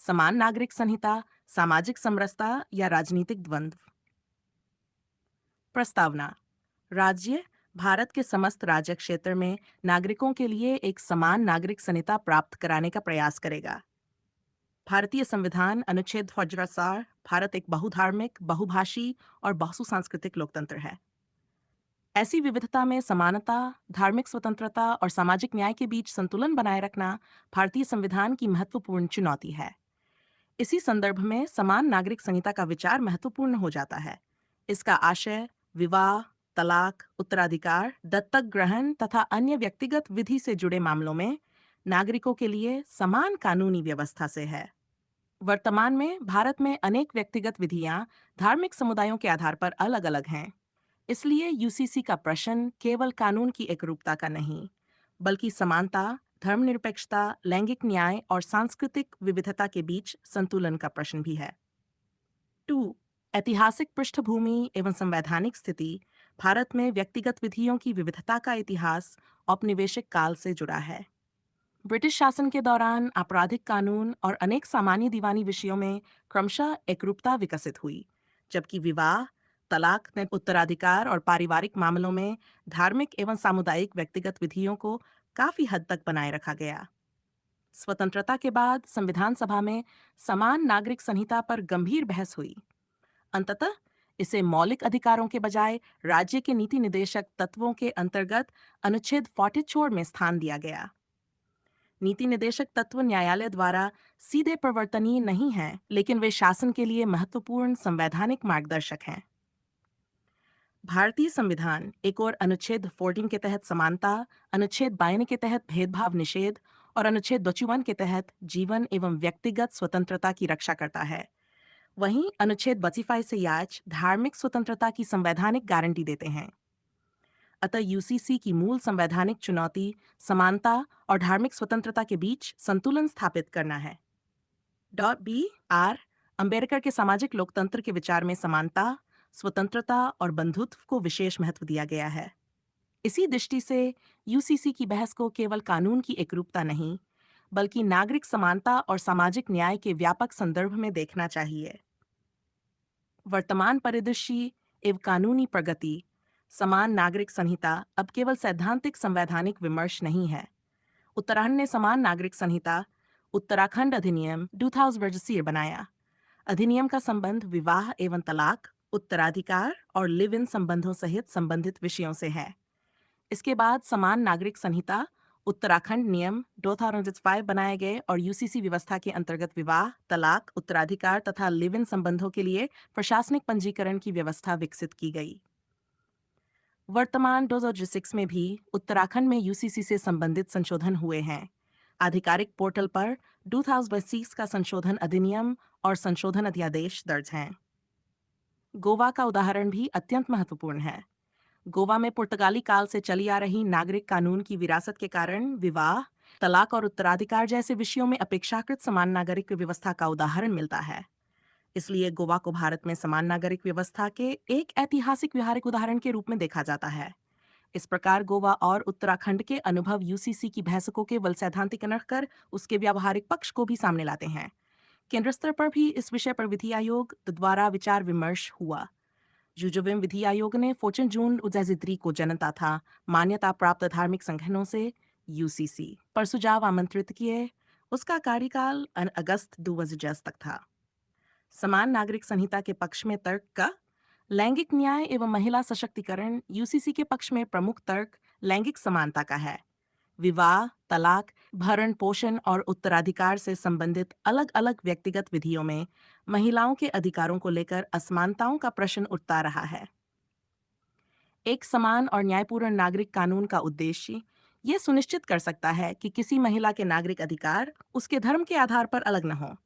समान नागरिक संहिता, सामाजिक समरसता या राजनीतिक द्वंद्व। प्रस्तावना। राज्य भारत के समस्त राज्य क्षेत्र में नागरिकों के लिए एक समान नागरिक संहिता प्राप्त कराने का प्रयास करेगा। भारतीय संविधान अनुच्छेद 4 भारत एक बहुधार्मिक, बहुभाषी और बहुसांस्कृतिक लोकतंत्र है। ऐसी विविधता में समानता, धार्मिक स्वतंत्रता और सामाजिक न्याय के बीच संतुलन बनाए रखना भारतीय संविधान की महत्वपूर्ण चुनौती है। इसी संदर्भ में समान नागरिक संहिता का विचार महत्वपूर्ण हो जाता है। इसका आशय विवाह, तलाक, उत्तराधिकार, दत्तक ग्रहण तथा अन्य व्यक्तिगत विधि से जुड़े मामलों में नागरिकों के लिए समान कानूनी व्यवस्था से है। वर्तमान में भारत में अनेक व्यक्तिगत विधियां धार्मिक समुदायों के आधार पर अलग-अलग हैं। इसलिए यूसीसी का प्रश्न केवल कानून की एकरूपता का नहीं, बल्कि समानता, धर्मनिरपेक्षता, लैंगिक न्याय और सांस्कृतिक विविधता के बीच संतुलन का प्रश्न भी है। 2. ऐतिहासिक पृष्ठभूमि एवं संवैधानिक स्थिति। भारत में व्यक्तिगत विधियों की विविधता का इतिहास औपनिवेशिक काल से जुड़ा है। ब्रिटिश शासन के दौरान आपराधिक कानून और अनेक सामान्य दीवानी विषयों में क्रमशः एकरूपता विकसित हुई, जबकि विवाह, तलाक, उत्तराधिकार और पारिवारिक मामलों में धार्मिक एवं सामुदायिक व्यक्तिगत विधियों को काफी हद तक बनाए रखा गया। स्वतंत्रता के बाद संविधान सभा में समान नागरिक संहिता पर गंभीर बहस हुई। अंततः इसे मौलिक अधिकारों के बजाय राज्य के नीति निदेशक तत्वों के अंतर्गत अनुच्छेद 44 में स्थान दिया गया। नीति निदेशक तत्व न्यायालय द्वारा सीधे प्रवर्तनीय नहीं हैं, लेकिन वे शासन के लिए महत्वपूर्ण संवैधानिक मार्गदर्शक हैं। भारतीय संविधान एक और अनुच्छेद 14 के तहत समानता, अनुच्छेद 52 के तहत भेदभाव निषेध और अनुच्छेद 51 के तहत जीवन एवं व्यक्तिगत स्वतंत्रता की रक्षा करता है। वहीं अनुच्छेद 52 से याच धार्मिक स्वतंत्रता की संवैधानिक गारंटी देते हैं। अतः यूसीसी की मूल संवैधानिक चुनौती समानता और धार्मिक स्वतंत्रता के बीच संतुलन स्थापित करना है। बी आर अंबेडकर के सामाजिक लोकतंत्र के विचार में समानता, स्वतंत्रता और बंधुत्व को विशेष महत्व दिया गया है। इसी दृष्टि से यूसीसी की बहस को केवल कानून की एकरूपता नहीं, बल्कि नागरिक समानता और सामाजिक न्याय के व्यापक संदर्भ में देखना चाहिए। वर्तमान परिदृश्य एवं कानूनी प्रगति। समान नागरिक संहिता अब केवल सैद्धांतिक संवैधानिक विमर्श नहीं है। उत्तराखंड ने समान नागरिक संहिता उत्तराखंड अधिनियम 2000 बनाया। अधिनियम का संबंध विवाह एवं तलाक, उत्तराधिकार और लिव इन संबंधों सहित संबंधित विषयों से है। इसके बाद समान नागरिक संहिता उत्तराखंड नियम 2005 बनाए गए और यूसीसी व्यवस्था के अंतर्गत विवाह, तलाक, उत्तराधिकार तथा लिव इन संबंधों के लिए प्रशासनिक पंजीकरण की व्यवस्था विकसित की गई। वर्तमान 2006 में भी उत्तराखंड में यूसीसी से संबंधित संशोधन हुए हैं। आधिकारिक पोर्टल पर 2020 का संशोधन अधिनियम और संशोधन अध्यादेश दर्ज हैं। गोवा का उदाहरण भी अत्यंत महत्वपूर्ण है। गोवा में पुर्तगाली काल से चली आ रही नागरिक कानून की विरासत के कारण विवाह, तलाक और उत्तराधिकार जैसे विषयों में अपेक्षाकृत समान नागरिक व्यवस्था का उदाहरण मिलता है। इसलिए गोवा को भारत में समान नागरिक व्यवस्था के एक ऐतिहासिक व्यवहारिक उदाहरण के रूप में देखा जाता है। इस प्रकार गोवा और उत्तराखंड के अनुभव यूसीसी की बहस को केवल सैद्धांतिक न कर उसके व्यावहारिक पक्ष को भी सामने लाते हैं। केंद्र स्तर पर भी इस विषय पर विधि आयोग द्वारा विचार विमर्श हुआ। जुजोविम विधि आयोग ने 14 जून 2003 को जनता था मान्यता प्राप्त धार्मिक संगठनों से यूसीसी पर सुझाव आमंत्रित किए। उसका कार्यकाल अगस्त 2010 तक था। समान नागरिक संहिता के पक्ष में तर्क का लैंगिक न्याय एवं महिला सशक्तिकरण। यूसीसी के पक्ष में प्रमुख तर्क लैंगिक समानता का है। विवाह, तलाक, भरण पोषण और उत्तराधिकार से संबंधित अलग अलग व्यक्तिगत विधियों में महिलाओं के अधिकारों को लेकर असमानताओं का प्रश्न उठता रहा है। एक समान और न्यायपूर्ण नागरिक कानून का उद्देश्य यह सुनिश्चित कर सकता है कि किसी महिला के नागरिक अधिकार उसके धर्म के आधार पर अलग न हो।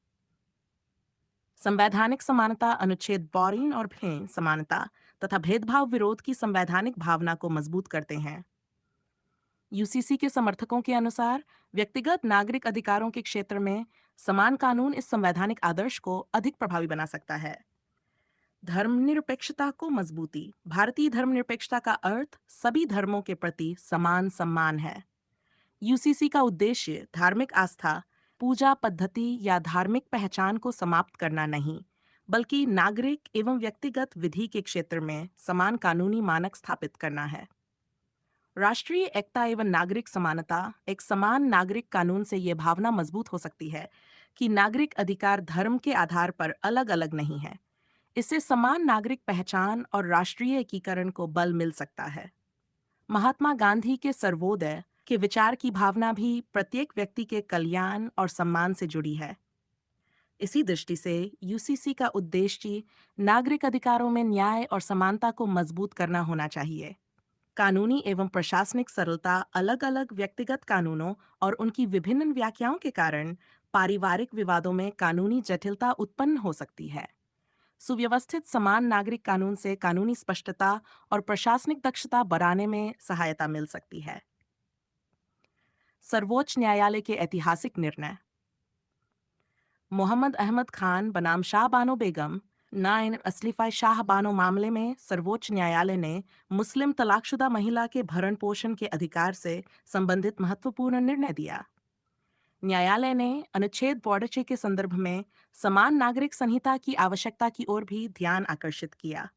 संवैधानिक समानता अनुच्छेद 52 और समानता तथा भेदभाव विरोध की संवैधानिक भावना को मजबूत करते हैं। यूसीसी के समर्थकों के अनुसार व्यक्तिगत नागरिक अधिकारों के क्षेत्र में समान कानून इस संवैधानिक आदर्श को अधिक प्रभावी बना सकता है। धर्मनिरपेक्षता को मजबूती। भारतीय धर्मनिरपेक्षता का अर्थ सभी धर्मों के प्रति समान सम्मान है। यूसीसी का उद्देश्य धार्मिक आस्था, पूजा पद्धति या धार्मिक पहचान को समाप्त करना नहीं, बल्कि नागरिक एवं व्यक्तिगत विधि के क्षेत्र में समान कानूनी मानक स्थापित करना है। राष्ट्रीय एकता एवं नागरिक समानता एक समान नागरिक कानून से ये भावना मजबूत हो सकती है कि नागरिक अधिकार धर्म के आधार पर अलग अलग नहीं है। इससे समान नागरिक पहचान और राष्ट्रीय एकीकरण को बल मिल सकता है। महात्मा गांधी के सर्वोदय के विचार की भावना भी प्रत्येक व्यक्ति के कल्याण और सम्मान से जुड़ी है। इसी दृष्टि से यूसीसी का उद्देश्य नागरिक अधिकारों में न्याय और समानता को मजबूत करना होना चाहिए। कानूनी एवं प्रशासनिक सरलता अलग अलग व्यक्तिगत कानूनों और उनकी विभिन्न व्याख्याओं के कारण पारिवारिक विवादों में कानूनी जटिलता उत्पन्न हो सकती है। सुव्यवस्थित समान नागरिक कानून से कानूनी स्पष्टता और प्रशासनिक दक्षता बढ़ाने में सहायता मिल सकती है। सर्वोच्च न्यायालय के ऐतिहासिक निर्णय। मोहम्मद अहमद खान बनाम शाह बानो बेगम 9 असलीफा शाह बानो मामले में सर्वोच्च न्यायालय ने मुस्लिम तलाकशुदा महिला के भरण पोषण के अधिकार से संबंधित महत्वपूर्ण निर्णय दिया। न्यायालय ने अनुच्छेद 42 के संदर्भ में समान नागरिक संहिता की आवश्यकता की ओर भी ध्यान आकर्षित किया।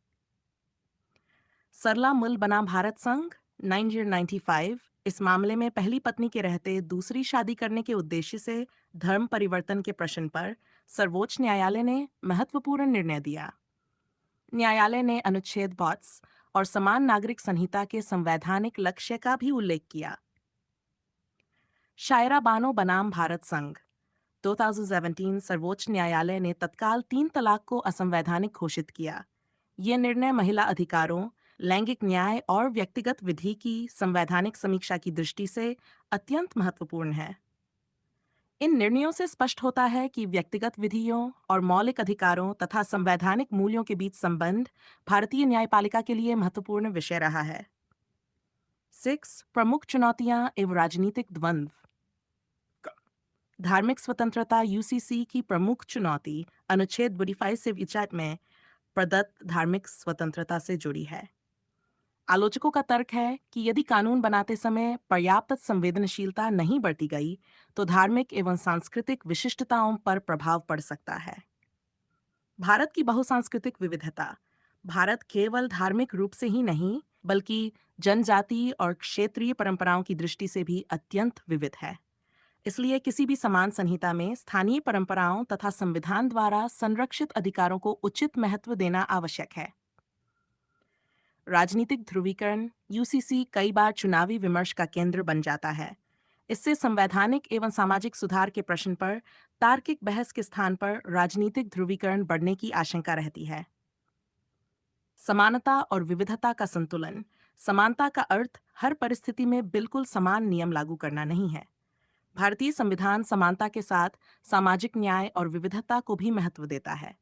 सरला मुल बनाम भारत संघ 1995 इस मामले में पहली पत्नी के रहते दूसरी शादी करने के उद्देश्य से धर्म परिवर्तन के प्रश्न पर सर्वोच्च न्यायालय ने महत्वपूर्ण निर्णय दिया। न्यायालय ने अनुच्छेद 22 और समान नागरिक संहिता के संवैधानिक लक्ष्य का भी उल्लेख किया। शायरा बानो बनाम भारत संघ 2017 सर्वोच्च न्यायालय ने तत्काल 3 तलाक को असंवैधानिक घोषित किया। ये निर्णय महिला अधिकारों, लैंगिक न्याय और व्यक्तिगत विधि की संवैधानिक समीक्षा की दृष्टि से अत्यंत महत्वपूर्ण है। इन निर्णयों से स्पष्ट होता है कि व्यक्तिगत विधियों और मौलिक अधिकारों तथा संवैधानिक मूल्यों के बीच संबंध भारतीय न्यायपालिका के लिए महत्वपूर्ण विषय रहा है। 6 प्रमुख चुनौतियां एवं राजनीतिक द्वंद्व। धार्मिक स्वतंत्रता यूसीसी की प्रमुख चुनौती अनुच्छेद 45 से विचार में प्रदत्त धार्मिक स्वतंत्रता से जुड़ी है। आलोचकों का तर्क है कि यदि कानून बनाते समय पर्याप्त संवेदनशीलता नहीं बरती गई तो धार्मिक एवं सांस्कृतिक विशिष्टताओं पर प्रभाव पड़ सकता है। भारत की बहुसांस्कृतिक विविधता। भारत केवल धार्मिक रूप से ही नहीं बल्कि जनजाति और क्षेत्रीय परंपराओं की दृष्टि से भी अत्यंत विविध है। इसलिए किसी भी समान संहिता में स्थानीय परंपराओं तथा संविधान द्वारा संरक्षित अधिकारों को उचित महत्व देना आवश्यक है। राजनीतिक ध्रुवीकरण। यूसीसी कई बार चुनावी विमर्श का केंद्र बन जाता है। इससे संवैधानिक एवं सामाजिक सुधार के प्रश्न पर तार्किक बहस के स्थान पर राजनीतिक ध्रुवीकरण बढ़ने की आशंका रहती है। समानता और विविधता का संतुलन। समानता का अर्थ हर परिस्थिति में बिल्कुल समान नियम लागू करना नहीं है। भारतीय संविधान समानता के साथ सामाजिक न्याय और विविधता को भी महत्व देता है।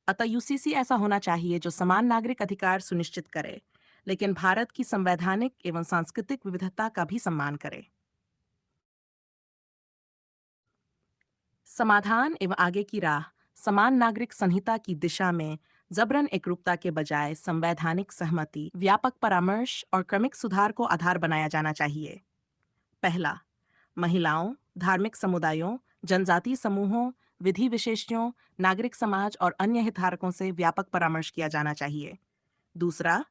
अतः यूसीसी ऐसा होना चाहिए जो समान नागरिक अधिकार सुनिश्चित करे, लेकिन भारत की संवैधानिक एवं सांस्कृतिक विविधता का भी सम्मान करे। समाधान एवं आगे की राह। समान नागरिक संहिता की दिशा में जबरन एकरूपता के बजाय संवैधानिक सहमति, व्यापक परामर्श और क्रमिक सुधार को आधार बनाया जाना चाहिए। पहला, महिलाओं, धार्मिक समुदायों, जनजातीय समूहों, विधि विशेषज्ञों, नागरिक समाज और अन्य हितधारकों से व्यापक परामर्श किया जाना चाहिए। दूसरा,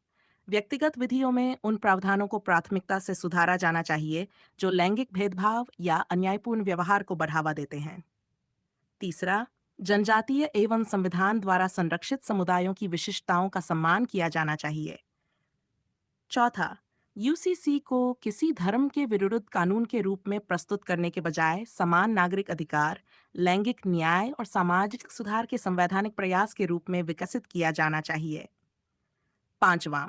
व्यक्तिगत विधियों में उन प्रावधानों को प्राथमिकता से सुधारा जाना चाहिए जो लैंगिक भेदभाव या अन्यायपूर्ण व्यवहार को बढ़ावा देते हैं। तीसरा, जनजातीय एवं संविधान द्वारा संरक्षित समुदायों की विशिष्टताओं का सम्मान किया जाना चाहिए। चौथा, यूसीसी को किसी धर्म के विरुद्ध कानून के रूप में प्रस्तुत करने के बजाय समान नागरिक अधिकार, लैंगिक न्याय और सामाजिक सुधार के संवैधानिक प्रयास के रूप में विकसित किया जाना चाहिए। पांचवां,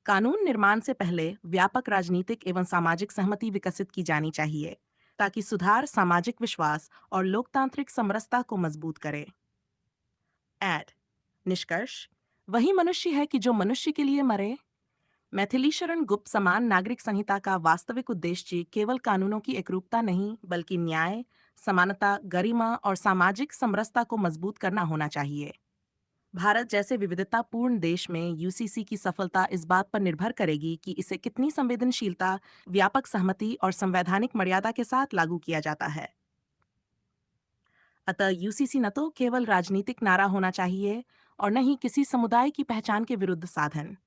कानून निर्माण से पहले व्यापक राजनीतिक एवं सामाजिक सहमति विकसित की जानी चाहिए ताकि सुधार सामाजिक विश्वास और लोकतांत्रिक समरसता को मजबूत करे। एड निष्कर्ष। वही मनुष्य है कि जो मनुष्य के लिए मरे। मैथिली शरण गुप्त समान नागरिक संहिता का वास्तविक उद्देश्य केवल कानूनों की एकरूपता नहीं बल्कि न्याय, समानता, गरिमा और सामाजिक समरसता को मजबूत करना होना चाहिए। भारत जैसे विविधतापूर्ण देश में यूसीसी की सफलता इस बात पर निर्भर करेगी कि इसे कितनी संवेदनशीलता, व्यापक सहमति और संवैधानिक मर्यादा के साथ लागू किया जाता है। अतः यूसीसी न तो केवल राजनीतिक नारा होना चाहिए और न ही किसी समुदाय की पहचान के विरुद्ध साधन।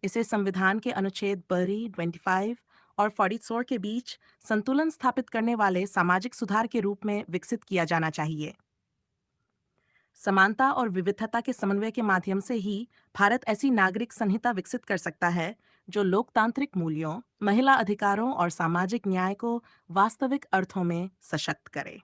इसे संविधान के अनुच्छेद 25 और 44 के बीच संतुलन स्थापित करने वाले सामाजिक सुधार के रूप में विकसित किया जाना चाहिए। समानता और विविधता के समन्वय के माध्यम से ही भारत ऐसी नागरिक संहिता विकसित कर सकता है जो लोकतांत्रिक मूल्यों, महिला अधिकारों और सामाजिक न्याय को वास्तविक अर्थों में सशक्त करे।